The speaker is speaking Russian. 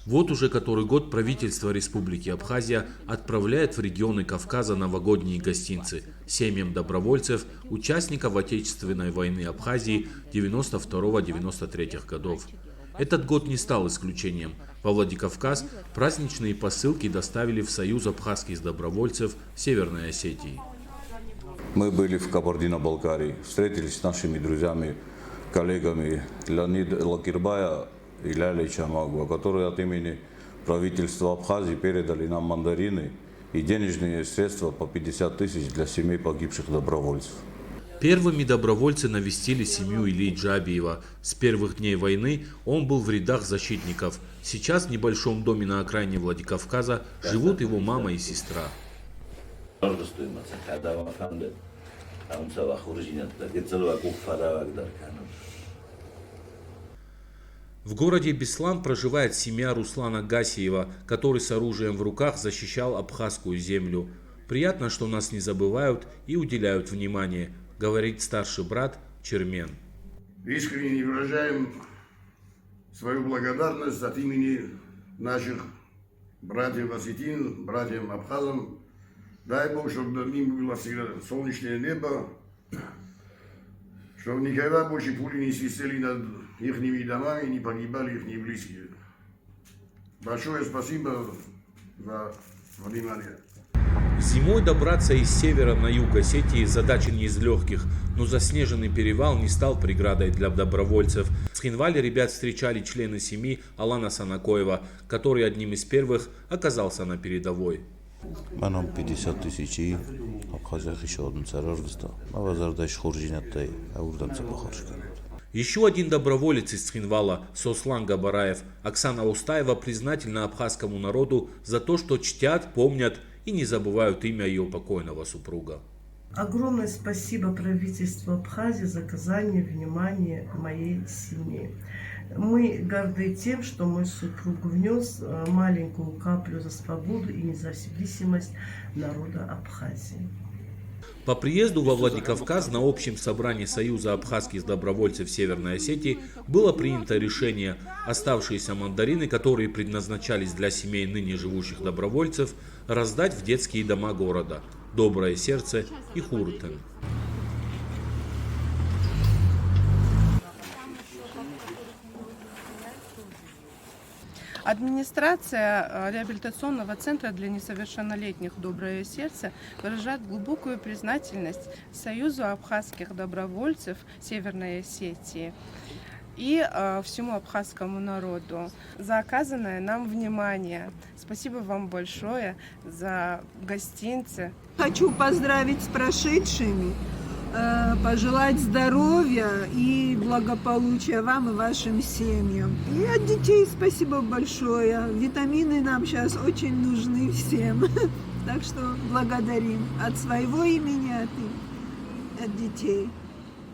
Вот уже который год правительство Республики Абхазия отправляет в регионы Кавказа новогодние гостинцы семьям добровольцев, участников Отечественной войны Абхазии 92-93 годов. Этот год не стал исключением. Во Владикавказ праздничные посылки доставили в Союз абхазских добровольцев Северной Осетии. Мы были в Кабардино-Балкарии, встретились с нашими друзьями, коллегами Леонида Лакирбая и Ляли Чамагова, которые от имени правительства Абхазии передали нам мандарины и денежные средства по 50 тысяч для семей погибших добровольцев. Первыми добровольцы навестили семью Ильи Джабиева. С первых дней войны он был в рядах защитников. Сейчас в небольшом доме на окраине Владикавказа живут его мама и сестра. В городе Беслан проживает семья Руслана Гасиева, который с оружием в руках защищал абхазскую землю. Приятно, что нас не забывают и уделяют внимание, говорит старший брат Чермен. Искренне выражаем свою благодарность от имени наших братьев осетин, братьям абхазам. Дай Бог, чтобы над ним было всегда солнечное небо, чтобы никогда больше пули не свистели над их домами и не погибали их близкие. Большое спасибо за внимание. Зимой добраться из севера на юг Осетии задача не из легких, но заснеженный перевал не стал преградой для добровольцев. В Цхинвале ребят встречали члены семьи Алана Санакоева, который одним из первых оказался на передовой. Манам 50 тысяч Абхазия еще одну царожество. Мавазардаш Хуржинатай, Аурданца Бахаршка. Еще один доброволец из Цхинвала, Сослан Габараев. Оксана Устаева признательна абхазскому народу за то, что чтят, помнят и не забывают имя ее покойного супруга. Огромное спасибо правительству Абхазии за оказание внимания моей семье. Мы горды тем, что мой супруг внес маленькую каплю за свободу и независимость народа Абхазии. По приезду во Владикавказ на общем собрании Союза абхазских добровольцев Северной Осетии было принято решение оставшиеся мандарины, которые предназначались для семей ныне живущих добровольцев, раздать в детские дома города Доброе Сердце и Хуртен. Администрация реабилитационного центра для несовершеннолетних «Доброе сердце» выражает глубокую признательность Союзу абхазских добровольцев Северной Осетии и всему абхазскому народу за оказанное нам внимание. Спасибо вам большое за гостинцы. Хочу поздравить с прошедшими, пожелать здоровья и благополучия вам и вашим семьям. И от детей спасибо большое. Витамины нам сейчас очень нужны всем. Так что благодарим от своего имени, от детей.